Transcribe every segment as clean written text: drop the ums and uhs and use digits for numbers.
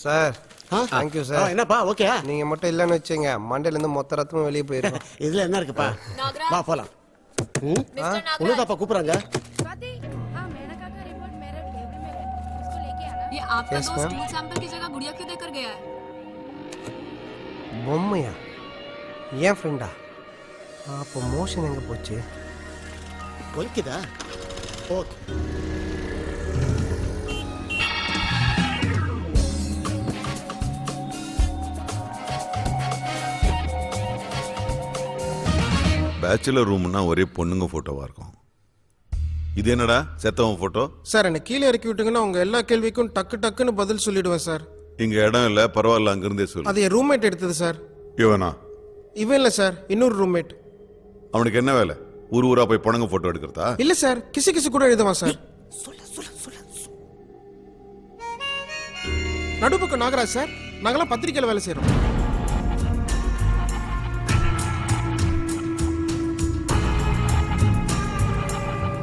Sir thank you sir. என்னப்பா okay? நீங்க மட்டும் இல்லைன்னு வச்சுங்க மண்டையில இருந்து மொத்த ரத்தமும் வெளியே போயிடும். இதுல என்ன இருக்குப்பா? வா போலாம். உனதாப்பா கூப்பிடுறாங்க. ये आपका दोस्त स्टूल सैंपल की जगह गुड़िया क्यों देकर गया है? பொம்மையா? ஏன் ஃப்ரெண்டா? அப்போ மோஷன் எங்க போச்சு? ஒலிக்குதா? ஓகே. பேச்சுலர் ரூம்னா ஒரே பொண்ணுங்க போட்டோவா இருக்கும். இது என்னடா செத்தவன் போட்டோ? சார் என்ன கீழே இறக்கி விட்டுங்கன்னா உங்க எல்லா கேள்விக்கும் டக்கு டக்குன்னு பதில் சொல்லிடுவேன் சார். இங்க இடம் இல்ல, பரவாயில்ல, அங்கிருந்தே சொல்லு. அது என் ரூம்மேட் எடுத்தது சார். இவனா? இவன் இல்ல சார், இன்னொரு ரூம்மேட். அவனுக்கு என்ன வேலை? ஊர் ஊரா போய் பொண்ணுங்க போட்டோ எடுக்கிறதா? இல்ல சார், கிசு கிசு கூட எழுதுவான் சார். நடுப்பக்கம் நாகராஜ் சார், நாங்களாம் பத்திரிக்கையில வேலை செய்யறோம்.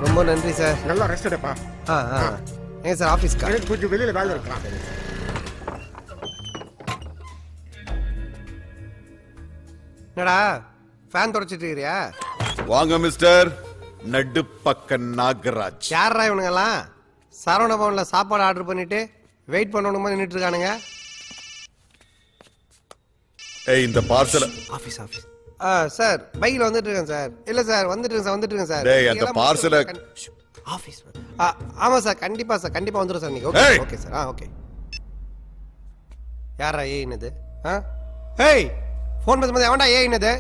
ரொம்ப நன்றி சார். நல்லா ரெஸ்ட் எடுப்பா. ஏன் சார் ஆபீஸ்க்கா? எனக்கு கொஞ்சம் வெளியில வேலை இருக்கா. என்னடா ஃபேன் தொடச்சிட்டு இருக்கிறியா? வாங்க மிஸ்டர் நடு பக்க நாகராஜ். யாரா இவனுங்கெல்லாம்? சரவண பவன்ல சாப்பாடு ஆர்டர் பண்ணிட்டு வெயிட் பண்ணணுமா நின்றுட்டு இருக்கானுங்க. ஏய், இந்த பார்சல். Office office. சார் பைக்ல வந்துட்டு இருக்கேன் சார். இல்ல சார் வந்துட்டு இருக்கேன் சார். டேய், அந்த பார்சலை ஆபீஸ். ஆமா சார், கண்டிப்பா சார், கண்டிப்பா வந்துரும் சார். நீங்க ஏய். Okay sir. ஓகே. யாரா ஏய் என்னது? ஏய் ஃபோன் பேசும்போது எவன்டா ஏய் என்னது?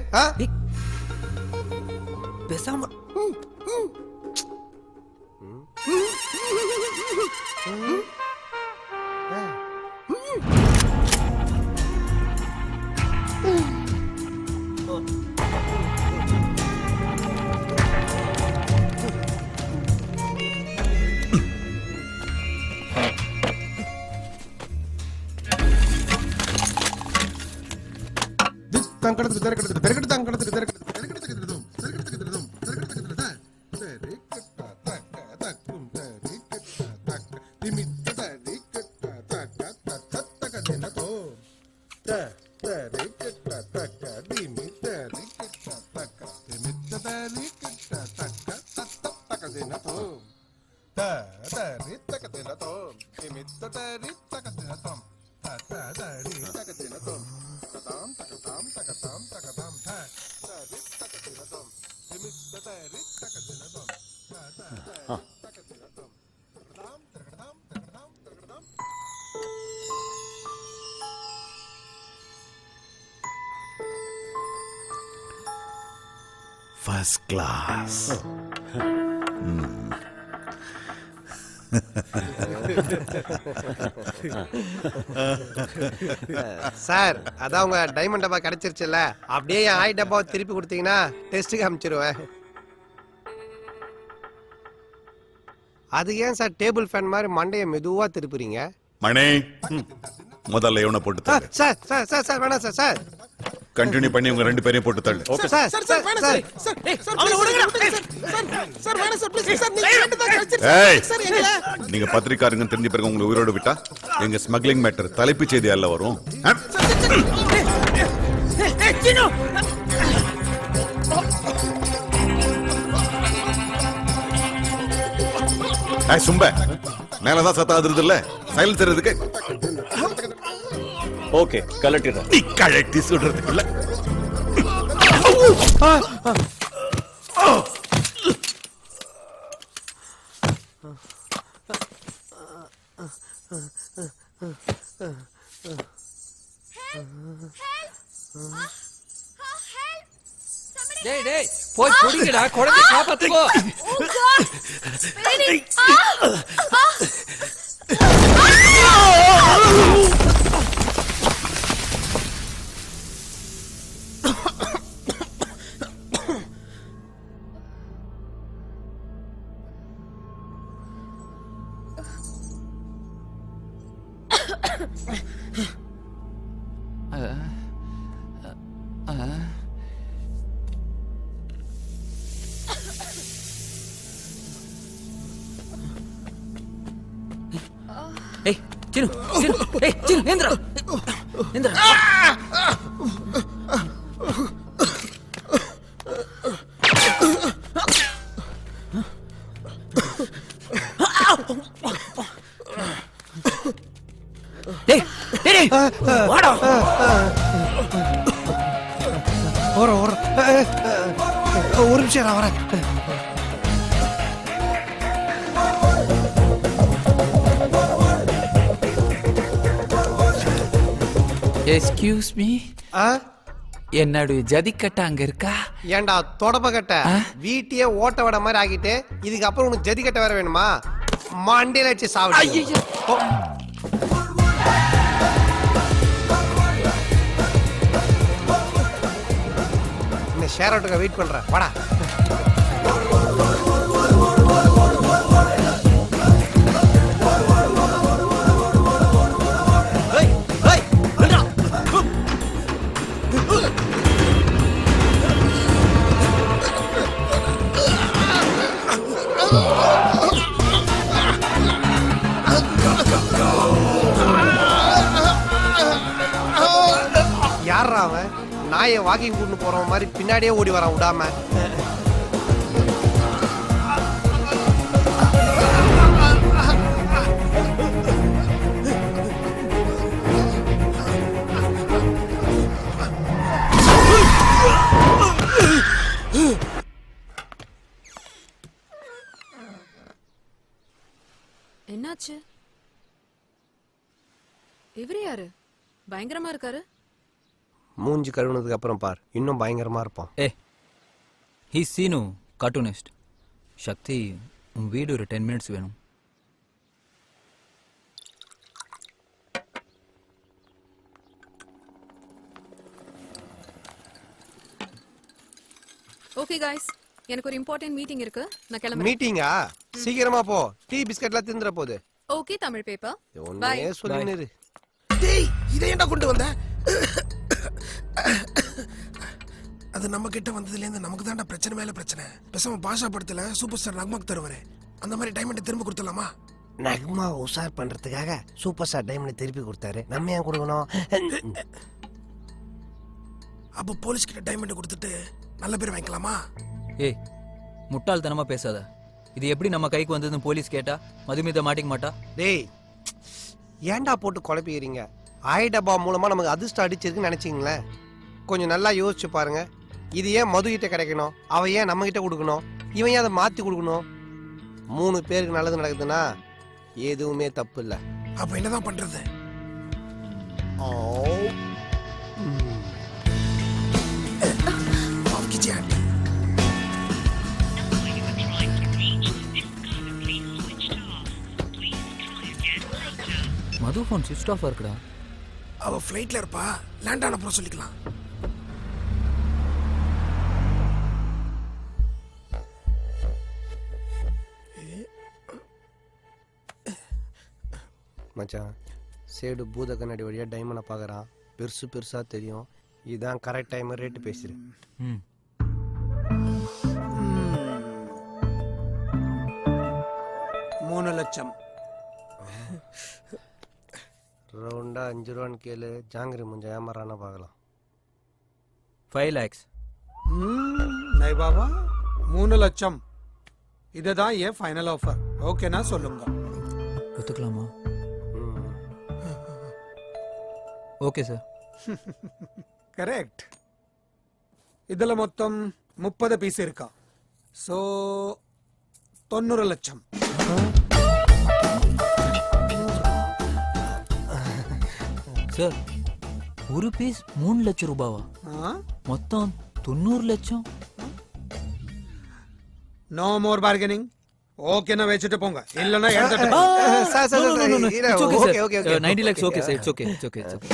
பேசாம ஃபர்ஸ்ட் கிளாஸ். சார் அதான் உங்க டைமண்ட் டப்பா கிடைச்சிருச்சுல்ல, அப்படியே என் ஆய் டப்பாவை திருப்பி கொடுத்தீங்கன்னா டெஸ்ட்டுக்கு அனுப்பிச்சிருவேன். அது ஏன் சார் டேபிள் ஃபேன் மாதிரி மண்டையை மெதுவா திருப்புறீங்க? மணி, முதல்ல இவனை போட்டு தள்ளு. சார் சார் சார் சார் வேணாம் சார். சார் கண்டினியூ பண்ணி உங்க ரெண்டு பேரையும் போட்டு தள்ளு. சார் சார் சார் சார் ஏய், நீங்க பத்திரிக்காரங்க தெரிஞ்ச பிறகு உங்களை உயிரோடு விட்டா எங்க ஸ்மக்லிங் மேட்டர் தலைப்புச் செய்தி அல்ல வரும். சும்ப மேலதான் சத்தாது இல்ல, சைலன்ஸ் தெரியுதுக்கு. ஓகே, கலட்டிடுறேன். நீ கழட்டி சொல்றதுக்கு இல்ல. டேய் டேய் போய் புடிங்கடா, குழந்தை காப்பாத்துக்கோ. ஏய் சின்னு சின்னு ஏய் சின்னு எந்திரா எந்திரா டேய் டேய் வாடா ஒரு நிமிஷம் நான் வரேன். எக்ஸ்கியூஸ் மீ ஆ? என்னோட ஜதிக்கட்ட அங்க இருக்கா ஏன்டா தொடப்ப கட்ட வீட்டையே ஓட்ட வட மாதிரி ஆக்கிட்டு இதுக்கப்புறம் உனக்கு ஜதி கட்ட வேற வேணுமா? மண்டையில வச்சு சாப்பிடு. ஐயையோ. இன்னும் ஷேர் அவுட்டுக்கு வெயிட் பண்றேன். வாடா. யாரா அவன்? நாயை வாக்கிங் கூட்டு போறவன் மாதிரி பின்னாடியே ஓடி வரான் விடாம. என்னாச்சு? இவரு யாரு? பயங்கரமா இருக்காரு. மூஞ்சி கழுவுனதுக்கு அப்புறம் பார், இன்னும் பயங்கரமா இருப்பான். ஏ ஹீ சீனு கார்ட்டூனிஸ்ட். சக்தி உன் வீடு ஒரு 10 minutes வேணும். ஓகே गाइस, எனக்கு ஒரு இம்பார்ட்டன்ட் மீட்டிங் இருக்கு. நான் கிளம்புறேன். மீட்டிங்கா? சீக்கிரமா போ. டீ பிஸ்கட்லாம் திந்துற போகுது. Okay Tamil paper. பை. ஒண்ணே சொல்லினு. டேய் இதை ஏன்டா கொண்டு வந்த? அது நம்ம கிட்ட வந்ததுல இருந்து நமக்கு தான்டா பிரச்சனை மேல பிரச்சனை. பேசாம பாஷா படத்துல சூப்பர் ஸ்டார் நக்மாக்கு தருவாரு, அந்த மாதிரி டைமண்ட் திரும்ப கொடுத்துடலாமா? நக்மா உஷார் பண்றதுக்காக சூப்பர் ஸ்டார் டைமண்ட் திருப்பி கொடுத்தாரு, நம்ம ஏன் கொடுக்கணும்? அப்போ போலீஸ் கிட்ட டைமண்ட் கொடுத்துட்டு நல்ல பேர் வாங்கிக்கலாமா? ஏய் முட்டாள்தனமா பேசாத. இது எப்படி நம்ம கைக்கு வந்ததுன்னு போலீஸ் கேட்டா மதுமிதா மாட்டிக்க மாட்டா? டேய் ஏன்டா போட்டு குழப்பிக்கிறீங்க? ஆய் டப்பா மூலமா நமக்கு அதிர்ஷ்டம் அடிச்சிருக்குன்னு நினைச்சீங்களேன். கொஞ்சம் நல்லா யோசிச்சு பாருங்க. இது ஏன் மது கிட்ட கிடைக்கணும்? அவ ஏன் நம்ம கிட்ட கொடுக்கணும்? இவன் ஏன் அதை மாத்தி கொடுக்கணும்? 3 பேருக்கு நல்லது நடக்குதுன்னா எதுவுமே தப்பு இல்ல. அப்ப என்னதான் பண்றது? மது ஃபோன் ஸ்விட்ச் ஆஃப் இருக்குடா. அவ ஃப்ளைட்ல இருப்பா, லேண்ட் ஆன அப்புறம் சொல்லிக்கலாம். மச்சான் சேடு பூத கண்ணாடி வழியா டைமண்டை பார்க்கறான். பெருசு பெருசா தெரியும். இதான் கரெக்ட் டைம், ரேட்டு பேசுறேன். ம் 3 லட்சம். ரவுண்டா 5 ரூபான்னு கேளு. ஜாங்கிரி முஞ்ச ஏமாறானா பார்க்கலாம். 5 lakhs. नहीं बाबा 3 லட்சம். இதுதான் ஏன் ஃபைனல் ஆஃபர். ஓகேனா சொல்லுங்க. ஒத்துக்கலாமா? Okay sir. கரெக்ட். இதுல மொத்தம் 30 பீஸ் இருக்கா. சோ 90 லட்சம். சார் ஒரு பீஸ் 3 லட்சம் ரூபாவா? மொத்தம் 90 லட்சம். No more bargaining. ஓகேனா வச்சிட்டு போங்க, இல்லனா எடுத்துட்டு sir sir okay okay okay 90 lakhs okay sir. It's okay it's okay it's okay.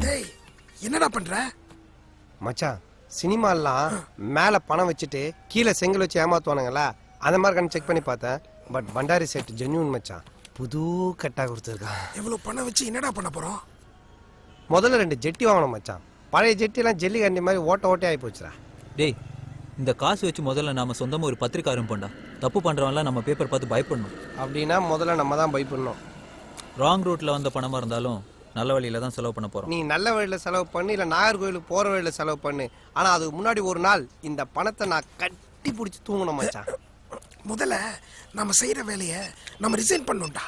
டேய் என்னடா பண்ற? மச்சான் சினிமாலாம் மேல பணம் வச்சுட்டு கீழே செங்கல் வச்சு ஏமாத்துவானுங்களா, அந்த மாதிரி கண்ணு செக் பண்ணி பார்த்தேன். பட் பண்டாரி செட் ஜென்யூன் மச்சான். புது கட்டா கொடுத்துருக்கான். எவ்வளவு பணம் வச்சு என்னடா பண்ண போறோம்? முதல்ல 2 ஜெட்டி வாங்கணும் மச்சான். பழைய ஜெட்டிலாம் ஜெல்லி கண்டி மாதிரி ஓட்ட ஓட்டே ஆகி போச்சுடா. டேய் இந்த காசு வச்சு முதல்ல நாம சொந்தமா ஒரு பத்திரிக்கை ஆரம்பிப்போம்டா. தப்பு பண்றவன்லாம் நம்ம பேப்பர் பார்த்து பயப்படணும். அப்படின்னா முதல்ல நம்ம தான் பயப்படணும். ராங் ரூட்ல வந்த பணமா இருந்தாலும் நல்ல வழியில தான் செலவு பண்ண போறோம். நீ நல்ல வழியில் செலவு பண்ணு, இல்லை நாகர்கோயிலுக்கு போகிற வழியில் செலவு பண்ணு. ஆனால் அதுக்கு முன்னாடி ஒரு நாள் இந்த பணத்தை நான் கட்டி பிடிச்சி தூங்கணும் மச்சான். முதல்ல நம்ம செய்யற வேலையை நம்ம ரிசைன் பண்ணோம்டா.